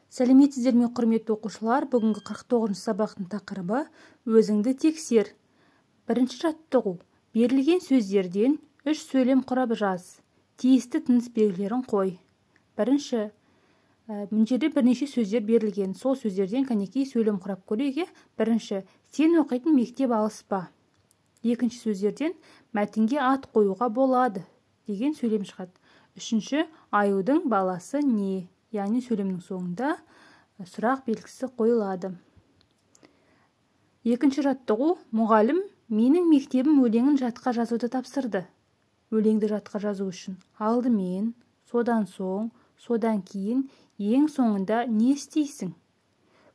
Сәлеметсіздер ме, құрметті оқушылар? Бүгінгі 49 сабақтың тақырыбы өзіңді тексер. Бірінші жаттығу. Берілген сөздерден 3 сөйлем құрап жаз. Тиісті тыныс белгілерін қой. Бірінші, мына жерде бірнеше сөздер берілген. Сол сөздерден кәнекей сөйлем құрап көрейік. Бірінші, сен оқитын мектеп алыс па? Екінші сөздерден мәтінге ат қоюға болады деген сөйлем шығады. Үшінші, аюдың баласы не? Яғни сөйлемнің соңында сұрақ белгісі қойылады. Екінші жаттығу. Мұғалім менің мектебім өлеңін жатқа жазуды тапсырды. Өлеңді жатқа жазу үшін алдымен, содан соң, содан кейін, ең соңында не істейсің?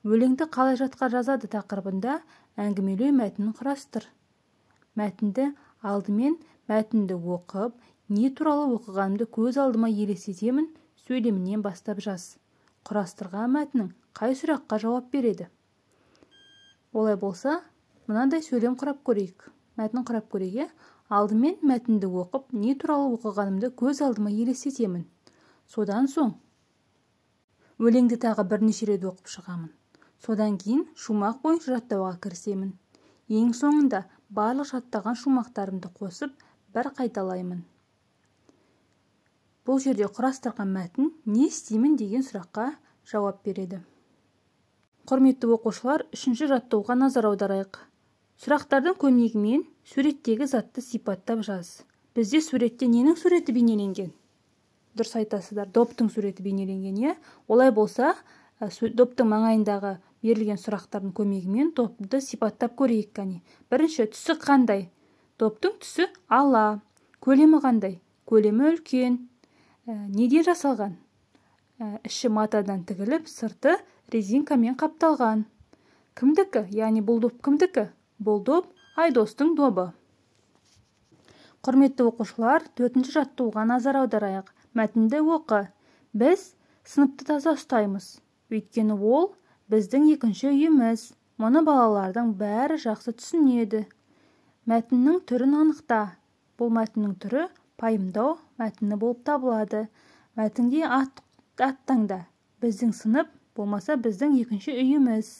Өлеңді қалай жатқа жазады тақырыбында әңгімелеу мәтінін құрастыр. Мәтінді алдымен мәтінді оқып, не туралы оқығанымды көз алдыма елестетемін сөйлемінен бастап жаз. Құрастырған мәтінің қай сұраққа жауап береді? Олай болса, мынандай сөйлем құрап көрейік. Мәтін құрап көрейік. Алдымен мәтінді оқып, не туралы оқығанымды көз алдыма елестетемін. Содан соң, өлеңді тағы бірнеше рет оқып шығамын. Содан кейін шумақ бойынша жаттауға кірісемін. Ең соңында барлық жаттаған шумақтарымды қосып, бір қайталаймын. Бұл жерде құрастырған мәтін не істеймін деген сұраққа жауап береді. Құрметті оқушылар, үшінші жаттауға назар аударайық. Сұрақтардың көмегімен суреттегі затты сипаттап жаз. Бізде суретте ненің суреті бейнеленген? Дұрыс айтасыздар, доптың суреті бейнеленген, е? Олай болса, доптың маңайындағы берілген сұрақтардың көмегімен допты сипаттап көрейік. Бірінші, түсі қандай? Доптың түсі ала. Көлемі қандай? Көлемі үлкен. Неден жасалған? Іші матадан тігіліп, сырты резинкамен қапталған. Кімдікі? Яғни бұл доп кімдікі? Бұл доп Айдостың добы. Құрметті оқушылар, төртінші жаттығуға назар аударайық. Мәтінді оқы. Біз сыныпты таза ұстаймыз. Өйткені ол біздің екінші үйіміз. Мұны балалардың бәрі жақсы түсінеді. Мәтіннің түрін анықта. Бұл мәтіннің түрі пайымдау мәтіні болып табылады. Мәтінге ат таңда. Біздің сынып болмаса біздің екінші үйіміз.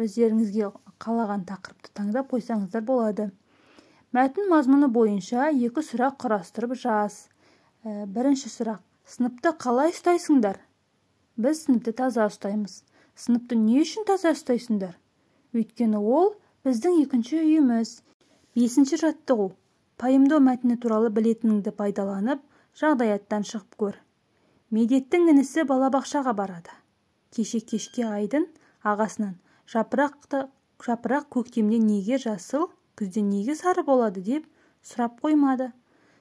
Өздеріңізге қалаған тақырыпты таңдап қойсаңыздар болады. Мәтін мазмұны бойынша 2 сұрақ құрастырып жаз. Бірінші сұрақ. Сыныпты қалай ұстайсыңдар? Біз сыныпты таза ұстаймыз. Сыныпты не үшін таза ұстайсыңдар? Өйткені ол біздің екінші үйіміз. 5-ші жаттығу. Пайымдау мәтіні туралы білетініңді пайдаланып, жағдаяттан шығып көр. Медеттің інісі балабақшаға барады. Кешке Айдын ағасынан жапырақ көктемде неге жасыл, күзде неге сары болады деп сұрап қоймады.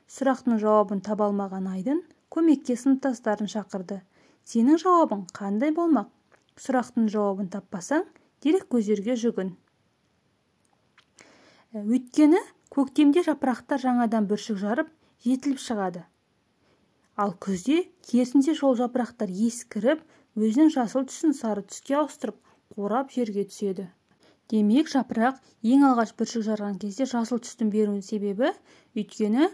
Сұрақтың жауабын таба алмаған Айдын көмекке сыныптастарын шақырды. Сенің жауабың қандай болмақ? Сұрақтың жауабын таппасаң, дереккөздерге жүгін. Өйткені көктемде жапырақтар жаңадан бүршік жарып, жетіліп шығады. Ал күзде керісінше сол жапырақтар ескіріп, өзінің жасыл түсін сары түске ауыстырып, қурап жерге түседі. Демек, жапырақ ең алғаш бүршік жарған кезде жасыл түстің беруінің себебі, өйткені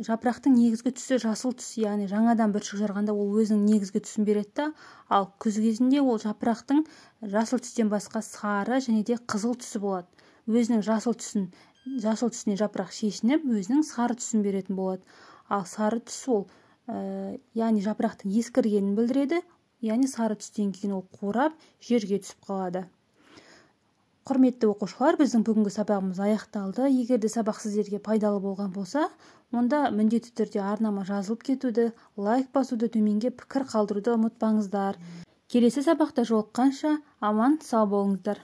жапырақтың негізгі түсі жасыл түс, яғни жаңадан бүршік жарғанда ол өзінің негізгі түсін береді, ал күз кезінде ол жапырақтың жасыл түстен басқа сары және де қызыл түсі болады. Өзінің жасыл түсіне жапырақ шешініп, өзінің сары түсін беретін болады. Ал сары түс ол, яғни жапырақтың ескіргенін білдіреді, яғни сары түстен кейін ол қурап жерге түсіп қалады. Құрметті оқушылар, біздің бүгінгі сабағымыз аяқталды. Егер де сабақ сіздерге пайдалы болған болса, онда міндетті түрде арнама жазылып кетуді, лайк басуды, төменге пікір қалдыруды ұмытпаңыздар. Келесі сабақта жолыққанша аман сау болыңыздар.